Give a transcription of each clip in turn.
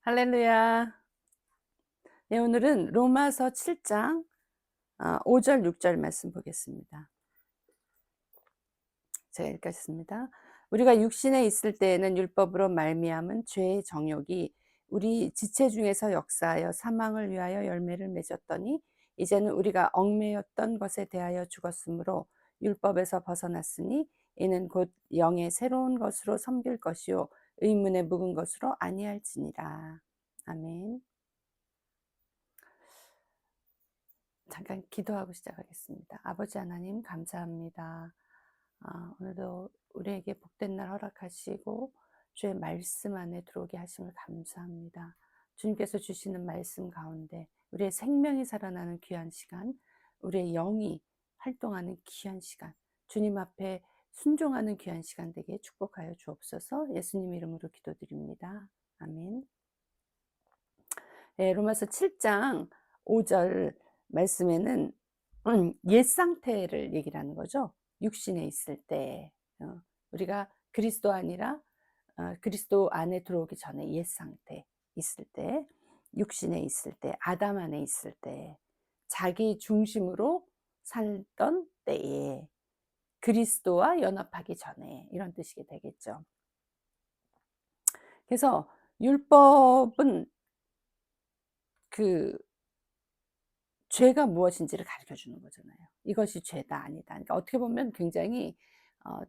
할렐루야. 네, 오늘은 로마서 7장 5절 6절 말씀 보겠습니다. 제가 읽겠습니다. 우리가 육신에 있을 때에는 율법으로 말미암은 죄의 정욕이 우리 지체 중에서 역사하여 사망을 위하여 열매를 맺었더니 이제는 우리가 얽매였던 것에 대하여 죽었으므로 율법에서 벗어났으니 이는 곧 영의 새로운 것으로 섬길 것이요 의문에 묵은 것으로 아니할지니라. 아멘. 잠깐 기도하고 시작하겠습니다. 아버지 하나님 감사합니다. 오늘도 우리에게 복된 날 허락하시고 주의 말씀 안에 들어오게 하심을 감사합니다. 주님께서 주시는 말씀 가운데 우리의 생명이 살아나는 귀한 시간, 우리의 영이 활동하는 귀한 시간, 주님 앞에 순종하는 귀한 시간 되게 축복하여 주옵소서. 예수님 이름으로 기도드립니다. 아멘. 네, 로마서 7장 5절 말씀에는 옛 상태를 얘기를 하는 거죠. 육신에 있을 때 우리가 그리스도 아니라 그리스도 안에 들어오기 전에 옛 상태 있을 때, 육신에 있을 때, 아담 안에 있을 때, 자기 중심으로 살던 때에 그리스도와 연합하기 전에, 이런 뜻이 되겠죠. 그래서 율법은 그 죄가 무엇인지를 가르쳐 주는 거잖아요. 이것이 죄다 아니다. 그러니까 어떻게 보면 굉장히 어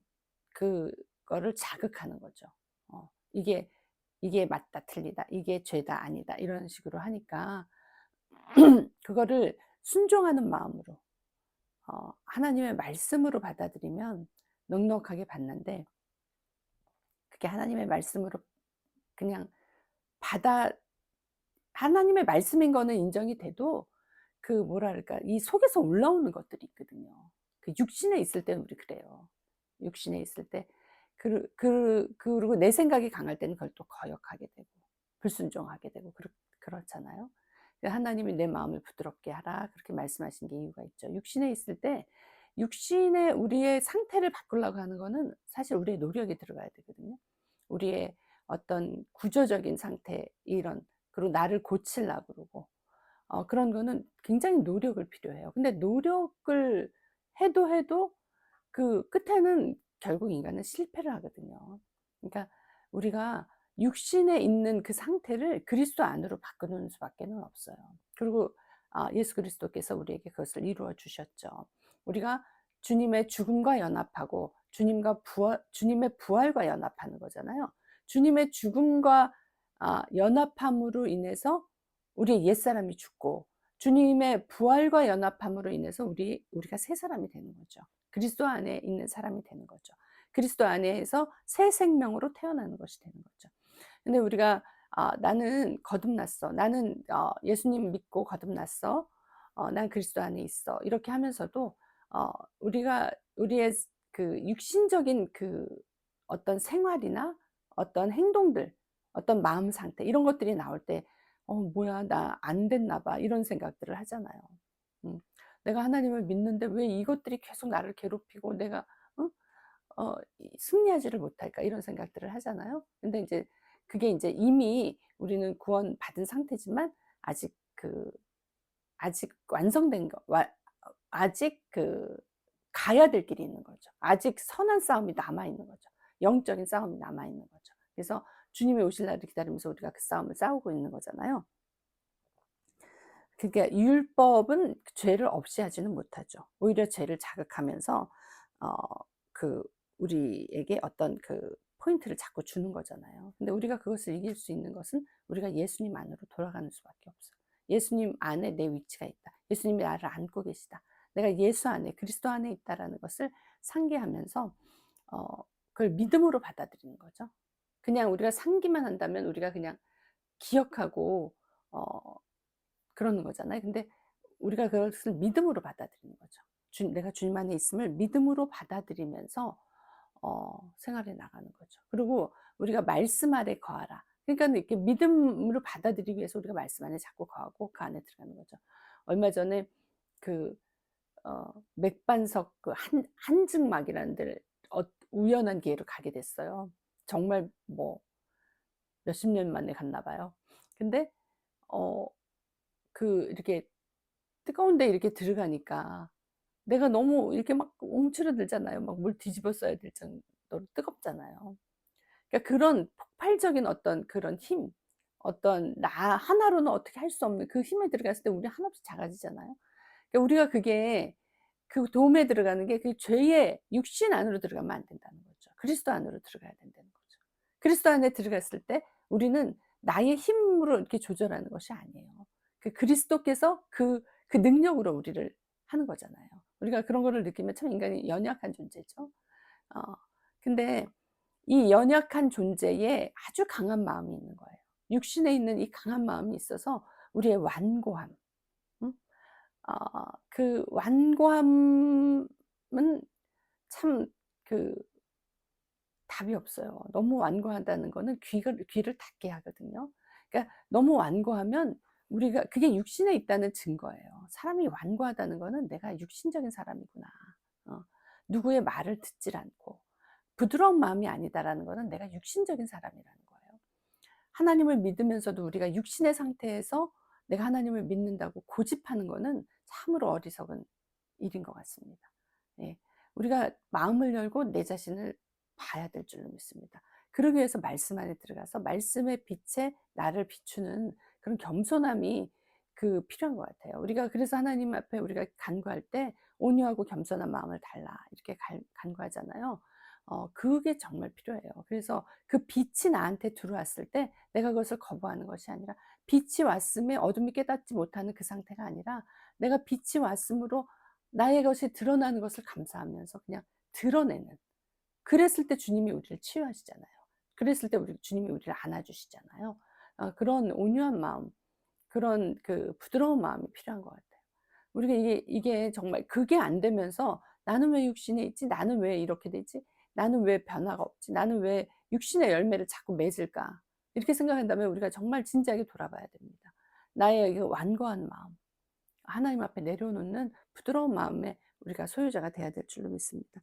그거를 자극하는 거죠. 이게 맞다 틀리다. 이게 죄다 아니다. 이런 식으로 하니까 그거를 순종하는 마음으로 하나님의 말씀으로 받아들이면 넉넉하게 받는데, 그게 하나님의 말씀으로 그냥 받아 하나님의 말씀인 거는 인정이 돼도 그 뭐랄까 이 속에서 올라오는 것들이 있거든요. 그 육신에 있을 때는 우리 그래요. 육신에 있을 때 그리고 내 생각이 강할 때는 그걸 또 거역하게 되고 불순종하게 되고 그렇잖아요. 하나님이 내 마음을 부드럽게 하라 그렇게 말씀하신 게 이유가 있죠. 육신에 있을 때 육신의 우리의 상태를 바꾸려고 하는 거는 사실 우리의 노력이 들어가야 되거든요. 우리의 어떤 구조적인 상태 이런, 그리고 나를 고치려고 그러고 그런 거는 굉장히 노력을 필요해요. 근데 노력을 해도 그 끝에는 결국 인간은 실패를 하거든요. 그러니까 우리가 육신에 있는 그 상태를 그리스도 안으로 바꾸는 수밖에는 없어요. 그리고 예수 그리스도께서 우리에게 그것을 이루어 주셨죠. 우리가 주님의 죽음과 연합하고 주님의 부활과 연합하는 거잖아요. 주님의 죽음과 연합함으로 인해서 우리의 옛사람이 죽고 주님의 부활과 연합함으로 인해서 우리가 새 사람이 되는 거죠. 그리스도 안에 있는 사람이 되는 거죠. 그리스도 안에서 새 생명으로 태어나는 것이 되는 거죠. 근데 우리가 나는 거듭났어. 나는 예수님 믿고 거듭났어. 난 그리스도 안에 있어. 이렇게 하면서도 우리가 우리의 그 육신적인 그 어떤 생활이나 어떤 행동들, 어떤 마음 상태 이런 것들이 나올 때 뭐야 나 안 됐나 봐. 이런 생각들을 하잖아요. 음. 내가 하나님을 믿는데 왜 이것들이 계속 나를 괴롭히고 내가 어? 승리하지를 못할까 이런 생각들을 하잖아요. 근데 이제 그게 이제 이미 우리는 구원받은 상태지만 아직 아직 완성된 거 아직 가야 될 길이 있는 거죠. 아직 선한 싸움이 남아 있는 거죠. 영적인 싸움이 남아 있는 거죠. 그래서 주님이 오실 날을 기다리면서 우리가 그 싸움을 싸우고 있는 거잖아요. 그러니까 율법은 죄를 없이 하지는 못하죠. 오히려 죄를 자극하면서 어 그 우리에게 어떤 그 포인트를 자꾸 주는 거잖아요. 근데 우리가 그것을 이길 수 있는 것은 우리가 예수님 안으로 돌아가는 수밖에 없어요. 예수님 안에 내 위치가 있다. 예수님이 나를 안고 계시다. 내가 예수 안에 그리스도 안에 있다라는 것을 상기하면서 그걸 믿음으로 받아들이는 거죠. 그냥 우리가 상기만 한다면 우리가 그냥 기억하고 어 그러는 거잖아요. 근데 우리가 그것을 믿음으로 받아들이는 거죠. 내가 주님 안에 있음을 믿음으로 받아들이면서 생활해 나가는 거죠. 그리고 우리가 말씀 아래 거하라. 그러니까는 이렇게 믿음으로 받아들이기 위해서 우리가 말씀 안에 자꾸 거하고 그 안에 들어가는 거죠. 얼마 전에 그 맥반석 그 한증막이라는 데를 우연한 기회로 가게 됐어요. 정말 뭐 몇십 년 만에 갔나 봐요. 근데 어 이렇게 뜨거운 데 이렇게 들어가니까 내가 너무 이렇게 막 움츠러들잖아요. 막 물 뒤집어 써야 될 정도로 뜨겁잖아요. 그러니까 그런 폭발적인 어떤 그런 힘, 어떤 나 하나로는 어떻게 할 수 없는 그 힘에 들어갔을 때 우리 한없이 작아지잖아요. 그러니까 우리가 그게 그 도움에 들어가는 게 그 죄의 육신 안으로 들어가면 안 된다는 거죠. 그리스도 안으로 들어가야 된다는 거죠. 그리스도 안에 들어갔을 때 우리는 나의 힘으로 이렇게 조절하는 것이 아니에요. 그 그리스도께서 그 능력으로 우리를 하는 거잖아요. 우리가 그런 거를 느끼면 참 인간이 연약한 존재죠. 어 근데 이 연약한 존재에 아주 강한 마음이 있는 거예요. 육신에 있는 이 강한 마음이 있어서 우리의 완고함, 음? 그 완고함은 참 그 답이 없어요. 너무 완고하다는 거는 귀를 닫게 하거든요. 그러니까 너무 완고하면 우리가 그게 육신에 있다는 증거예요. 사람이 완고하다는 거는 '내가 육신적인 사람이구나. 어 누구의 말을 듣질 않고 부드러운 마음이 아니다'라는 거는 '내가 육신적인 사람이라는 거예요. 하나님을 믿으면서도 우리가 육신의 상태에서 내가 하나님을 믿는다고 고집하는 거는 참으로 어리석은 일인 것 같습니다. 예. 우리가 마음을 열고 내 자신을 봐야 될 줄로 믿습니다. 그러기 위해서 말씀 안에 들어가서 말씀의 빛에 나를 비추는 그런 겸손함이 필요한 것 같아요. 우리가 그래서 하나님 앞에 우리가 간구할 때 온유하고 겸손한 마음을 달라 이렇게 간구하잖아요. 그게 정말 필요해요. 그래서 그 빛이 나한테 들어왔을 때 내가 그것을 거부하는 것이 아니라 빛이 왔음에 어둠이 깨닫지 못하는 그 상태가 아니라 내가 빛이 왔으므로 나의 것이 드러나는 것을 감사하면서 그냥 드러내는, 그랬을 때 주님이 우리를 치유하시잖아요. 그랬을 때 주님이 우리를 안아주시잖아요. 그런 온유한 마음, 그런 부드러운 마음이 필요한 것 같아요. 우리가 이게 정말 그게 안 되면서 '나는 왜 육신에 있지? 나는 왜 이렇게 되지? 나는 왜 변화가 없지? 나는 왜 육신의 열매를 자꾸 맺을까?' 이렇게 생각한다면 우리가 정말 진지하게 돌아봐야 됩니다. 나의 그 완고한 마음, 하나님 앞에 내려놓는 부드러운 마음의 우리가 소유자가 돼야 될 줄로 믿습니다.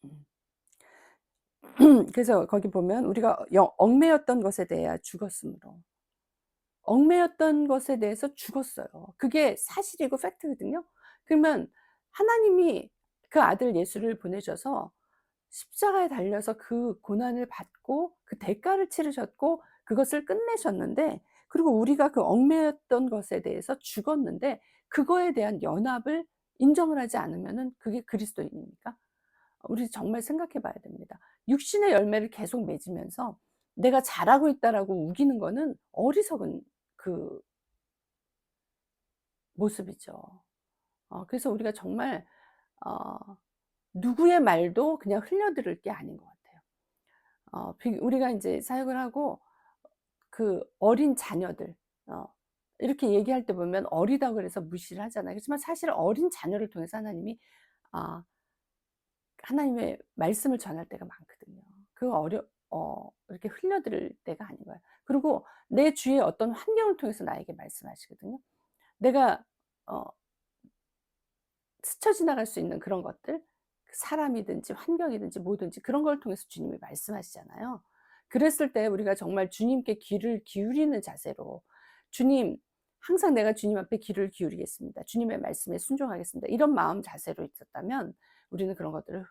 음. 그래서 거기 보면 우리가 얽매였던 것에 대하여 죽었으므로, 얽매였던 것에 대해서 죽었어요. 그게 사실이고 팩트거든요. 그러면 하나님이 그 아들 예수를 보내셔서 십자가에 달려서 그 고난을 받고 그 대가를 치르셨고 그것을 끝내셨는데, 그리고 우리가 그 얽매였던 것에 대해서 죽었는데 그거에 대한 연합을 인정을 하지 않으면은 그게 그리스도인입니까? 우리 정말 생각해 봐야 됩니다. 육신의 열매를 계속 맺으면서 '내가 잘하고 있다.'라고 우기는 거는 어리석은 그 모습이죠. 그래서 우리가 정말 어 누구의 말도 그냥 흘려들을 게 아닌 것 같아요. 우리가 인제 사역을 하고 어린 자녀들 어 이렇게 얘기할 때 보면 어리다고 그래서 무시를 하잖아요. 그렇지만 사실 어린 자녀를 통해서 아 하나님의 말씀을 전할 때가 많거든요. 그 이렇게 흘려들을 때가 아닌 거예요. 그리고 내 주위의 어떤 환경을 통해서 나에게 말씀하시거든요. 내가 어 스쳐 지나갈 수 있는 그런 것들, 사람이든지 환경이든지 뭐든지 그런 걸 통해서 주님이 말씀하시잖아요. 그랬을 때 우리가 정말 주님께 귀를 기울이는 자세로 '주님, 항상 내가 주님 앞에 귀를 기울이겠습니다. 주님의 말씀에 순종하겠습니다.' 이런 마음 자세로 있었다면 우리는 그런 것들을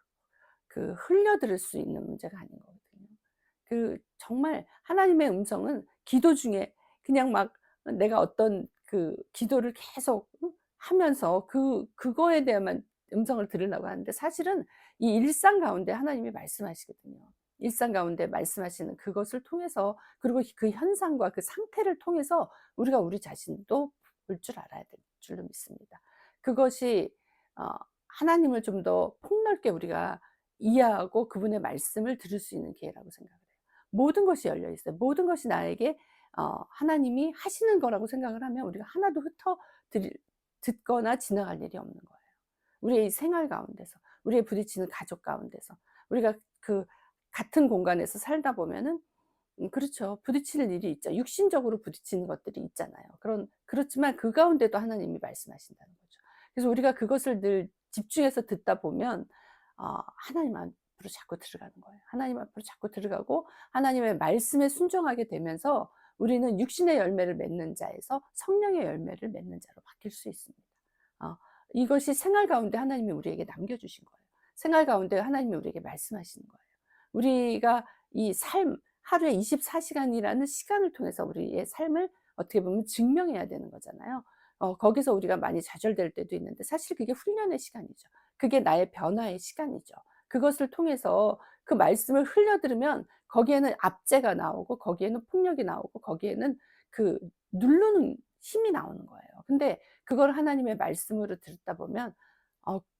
흘려들을 수 있는 문제가 아닌 거거든요. 정말 하나님의 음성은 기도 중에 그냥 막 내가 어떤 기도를 계속 하면서 그거에 대한만 음성을 들으려고 하는데, 사실은 이 일상 가운데 하나님이 말씀하시거든요. 일상 가운데 말씀하시는 그것을 통해서, 그리고 그 현상과 그 상태를 통해서 우리가 우리 자신도 볼 줄 알아야 될 줄로 믿습니다. 그것이 하나님을 좀 더 폭넓게 우리가 이해하고 그분의 말씀을 들을 수 있는 기회라고 생각을 해요. 모든 것이 열려 있어요. 모든 것이 나에게 하나님이 하시는 거라고 생각을 하면 우리가 하나도 들 듣거나 지나갈 일이 없는 거예요. 우리의 생활 가운데서, 우리의 부딪히는 가족 가운데서, 우리가 같은 공간에서 살다 보면은 그렇죠. 부딪히는 일이 있죠. 육신적으로 부딪히는 것들이 있잖아요. 그렇지만 그 가운데도 하나님이 말씀하신다는 거죠. 그래서 우리가 그것을 늘 집중해서 듣다 보면 하나님 앞으로 자꾸 들어가는 거예요. 하나님 앞으로 자꾸 들어가고 하나님의 말씀에 순종하게 되면서 우리는 육신의 열매를 맺는 자에서 성령의 열매를 맺는 자로 바뀔 수 있습니다. 어, 이것이 생활 가운데 하나님이 우리에게 남겨주신 거예요. 생활 가운데 하나님이 우리에게 말씀하시는 거예요. 우리가 이 삶, 하루에 24시간이라는 시간을 통해서 우리의 삶을 어떻게 보면 증명해야 되는 거잖아요. 거기서 우리가 많이 좌절될 때도 있는데 사실 그게 훈련의 시간이죠. 그게 나의 변화의 시간이죠. 그것을 통해서 그 말씀을 흘려들으면 거기에는 압제가 나오고 거기에는 폭력이 나오고 거기에는 그 누르는 힘이 나오는 거예요. 근데 그걸 하나님의 말씀으로 듣다 보면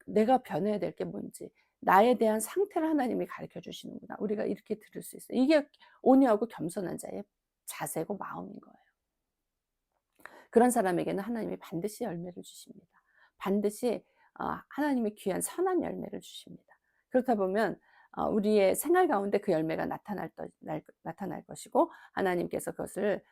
내가 변해야 될 게 뭔지, 나에 대한 상태를 하나님이 가르쳐 주시는구나. 우리가 이렇게 들을 수 있어요. 이게 온유하고 겸손한 자의 자세고 마음인 거예요. 그런 사람에게는 하나님이 반드시 열매를 주십니다. 반드시 하나님의 귀한 선한 열매를 주십니다. 그렇다 보면 우리의 생활 가운데 그 열매가 나타날 것이고 하나님께서 그것을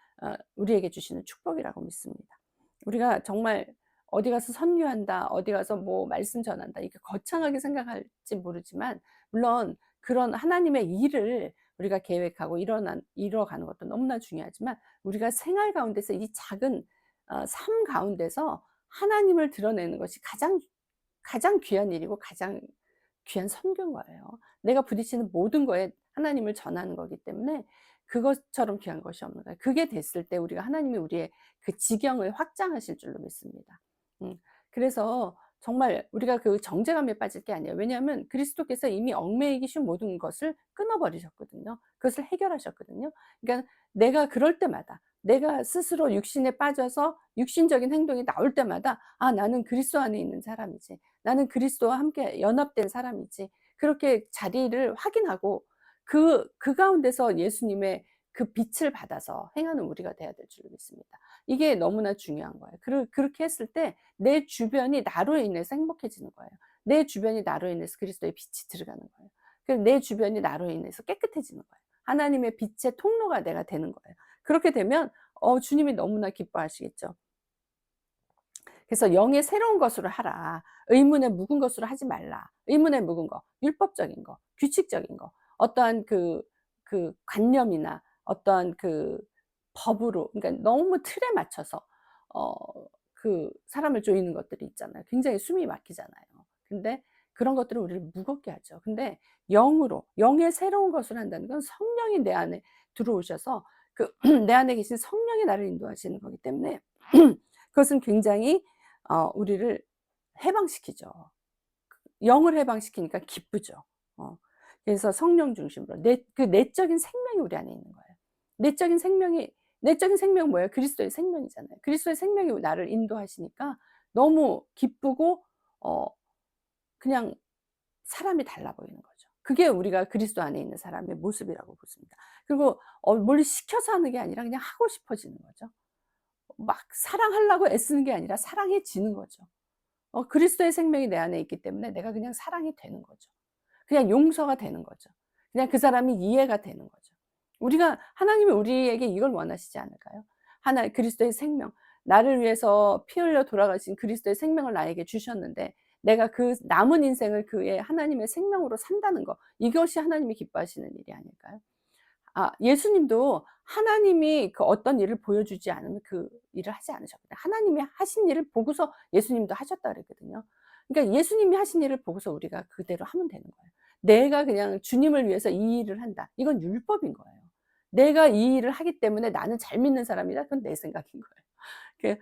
우리에게 주시는 축복이라고 믿습니다. 우리가 정말 어디 가서 선교한다, 어디 가서 뭐 말씀 전한다, 이게 거창하게 생각할지 모르지만 물론 그런 하나님의 일을 우리가 계획하고 이뤄가는 것도 너무나 중요하지만 우리가 생활 가운데서 이 작은 삶 가운데서 하나님을 드러내는 것이 가장 귀한 일이고 가장 귀한 선교인 거예요. 내가 부딪히는 모든 거에 하나님을 전하는 거기 때문에 그것처럼 귀한 것이 없는 거예요. 그게 됐을 때 우리가 하나님이 우리의 그 지경을 확장하실 줄로 믿습니다. 그래서 정말 우리가 그 정죄감에 빠질 게 아니에요. 왜냐하면 그리스도께서 이미 얽매이기 쉬운 모든 것을 끊어버리셨거든요. 그것을 해결하셨거든요. 그러니까 내가 그럴 때마다 내가 스스로 육신에 빠져서 육신적인 행동이 나올 때마다 '아 나는 그리스도 안에 있는 사람이지. 나는 그리스도와 함께 연합된 사람이지.' 그렇게 자리를 확인하고 그 가운데서 예수님의 그 빛을 받아서 행하는 우리가 돼야 될 줄로 믿습니다. 이게 너무나 중요한 거예요. 그렇게 했을 때 내 주변이 나로 인해서 행복해지는 거예요. 내 주변이 나로 인해서 그리스도의 빛이 들어가는 거예요. 그래서 내 주변이 나로 인해서 깨끗해지는 거예요. 하나님의 빛의 통로가 내가 되는 거예요. 그렇게 되면 주님이 너무나 기뻐하시겠죠. 그래서 영의 새로운 것으로 하라. 의문의 묵은 것으로 하지 말라. 의문의 묵은 거, 율법적인 거, 규칙적인 거, 어떠한 그 관념이나 어떠한 그 법으로, 그러니까 너무 틀에 맞춰서 어 사람을 조이는 것들이 있잖아요. 굉장히 숨이 막히잖아요. 근데 그런 것들은 우리를 무겁게 하죠. 근데 영으로, 영의 새로운 것을 한다는 건 성령이 내 안에 들어오셔서 그 내 안에 계신 성령이 나를 인도하시는 거기 때문에 그것은 굉장히 우리를 해방시키죠. 영을 해방시키니까 기쁘죠. 어 그래서 성령 중심으로 그 내적인 생명이 우리 안에 있는 거예요. 내적인 생명은 뭐예요? 그리스도의 생명이잖아요. 그리스도의 생명이 나를 인도하시니까 너무 기쁘고 어 그냥 사람이 달라 보이는 거죠. 그게 우리가 그리스도 안에 있는 사람의 모습이라고 보습니다. 그리고 뭘 시켜서 하는 게 아니라 그냥 하고 싶어지는 거죠. 막 사랑하려고 애쓰는 게 아니라 사랑해지는 거죠. 그리스도의 생명이 내 안에 있기 때문에 내가 그냥 사랑이 되는 거죠. 그냥 용서가 되는 거죠. 그냥 그 사람이 이해가 되는 거죠. 하나님이 우리에게 이걸 원하시지 않을까요? 그리스도의 생명, 나를 위해서 피 흘려 돌아가신 그리스도의 생명을 나에게 주셨는데 내가 그 남은 인생을 그의 하나님의 생명으로 산다는 거, 이것이 하나님이 기뻐하시는 일이 아닐까요? 예수님도 하나님이 그 어떤 일을 보여주지 않으면 그 일을 하지 않으셨거든요. 하나님이 하신 일을 보고서 예수님도 하셨다 그랬거든요. 그러니까 예수님이 하신 일을 보고서 우리가 그대로 하면 되는 거예요. 내가 그냥 주님을 위해서 이 일을 한다. 이건 율법인 거예요. 내가 이 일을 하기 때문에 나는 잘 믿는 사람이다. 그건 내 생각인 거예요. 그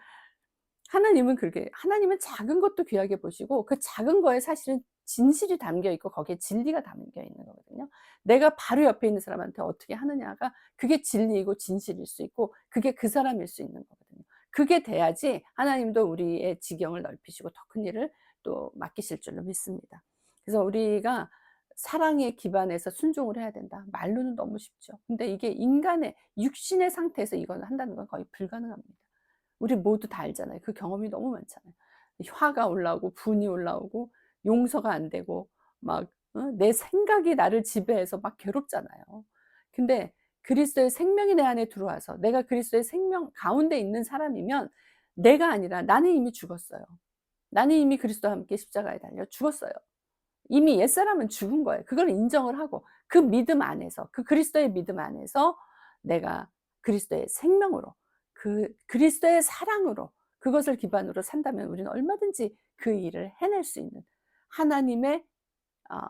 하나님은 작은 것도 귀하게 보시고 그 작은 거에 사실은 진실이 담겨 있고 거기에 진리가 담겨 있는 거거든요. 내가 바로 옆에 있는 사람한테 어떻게 하느냐가 그게 진리이고 진실일 수 있고 그게 그 사람일 수 있는 거거든요. 그게 돼야지 하나님도 우리의 지경을 넓히시고 더 큰 일을 또 맡기실 줄로 믿습니다. 그래서 우리가 사랑에 기반해서 순종을 해야 된다. 말로는 너무 쉽죠. 근데 이게 인간의 육신의 상태에서 이걸 한다는 건 거의 불가능합니다. 우리 모두 다 알잖아요. 그 경험이 너무 많잖아요. 화가 올라오고 분이 올라오고 용서가 안 되고 막 내 생각이 나를 지배해서 막 괴롭잖아요. 근데 그리스도의 생명이 내 안에 들어와서 내가 그리스도의 생명 가운데 있는 사람이면 내가 아니라 나는 이미 죽었어요. 나는 이미 그리스도와 함께 십자가에 달려 죽었어요. 이미 옛사람은 죽은 거예요. 그걸 인정을 하고 그 믿음 안에서, 그 그리스도의 믿음 안에서 내가 그리스도의 생명으로, 그 그리스도의 사랑으로, 그것을 기반으로 산다면 우리는 얼마든지 그 일을 해낼 수 있는 하나님의 어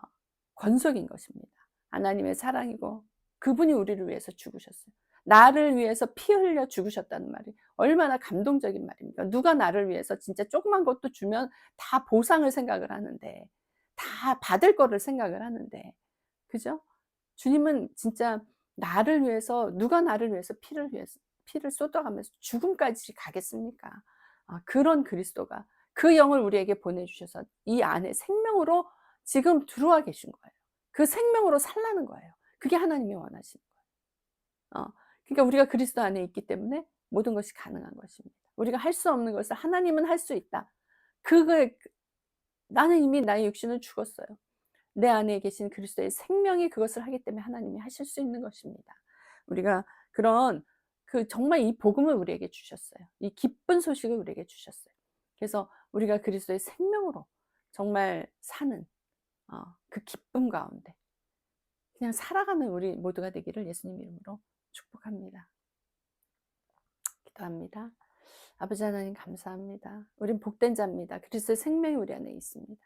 권속인 것입니다. 하나님의 사랑이고 그분이 우리를 위해서 죽으셨어요. 나를 위해서 피 흘려 죽으셨다는 말이 얼마나 감동적인 말입니까? 누가 나를 위해서 진짜 조그만 것도 주면 다 보상을 생각을 하는데, 다 받을 거를 생각을 하는데, 그죠? 주님은 진짜 나를 위해서, 누가 나를 위해서 피를 쏟아가면서 죽음까지 가겠습니까? 그런 그리스도가 그 영을 우리에게 보내주셔서 이 안에 생명으로 지금 들어와 계신 거예요. 그 생명으로 살라는 거예요. 그게 하나님이 원하시는 거예요. 그러니까 우리가 그리스도 안에 있기 때문에 모든 것이 가능한 것입니다. 우리가 할 수 없는 것을 하나님은 할 수 있다. 그걸, 나는 이미 나의 육신은 죽었어요. 내 안에 계신 그리스도의 생명이 그것을 하기 때문에 하나님이 하실 수 있는 것입니다. 우리가 그런, 정말 이 복음을 우리에게 주셨어요. 이 기쁜 소식을 우리에게 주셨어요. 그래서 우리가 그리스도의 생명으로 정말 사는 그 기쁨 가운데 그냥 살아가는 우리 모두가 되기를 예수님 이름으로 축복합니다. 기도합니다. 아버지 하나님 감사합니다. 우린 복된 자입니다. 그리스도의 생명이 우리 안에 있습니다.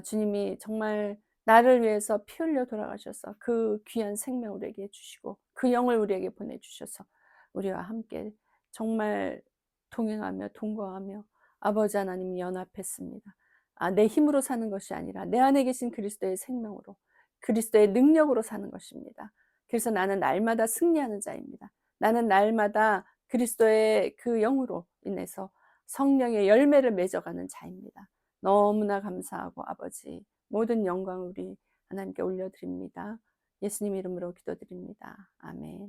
주님이 정말 나를 위해서 피 흘려 돌아가셔서 그 귀한 생명 우리에게 주시고 그 영을 우리에게 보내주셔서 우리와 함께 정말 동행하며 동거하며 아버지 하나님 연합했습니다. 내 힘으로 사는 것이 아니라 내 안에 계신 그리스도의 생명으로, 그리스도의 능력으로 사는 것입니다. 그래서 나는 날마다 승리하는 자입니다. 나는 날마다 그리스도의 그 영으로 인해서 성령의 열매를 맺어가는 자입니다. 너무나 감사하고 아버지, 모든 영광 우리 하나님께 올려드립니다. 예수님 이름으로 기도드립니다. 아멘.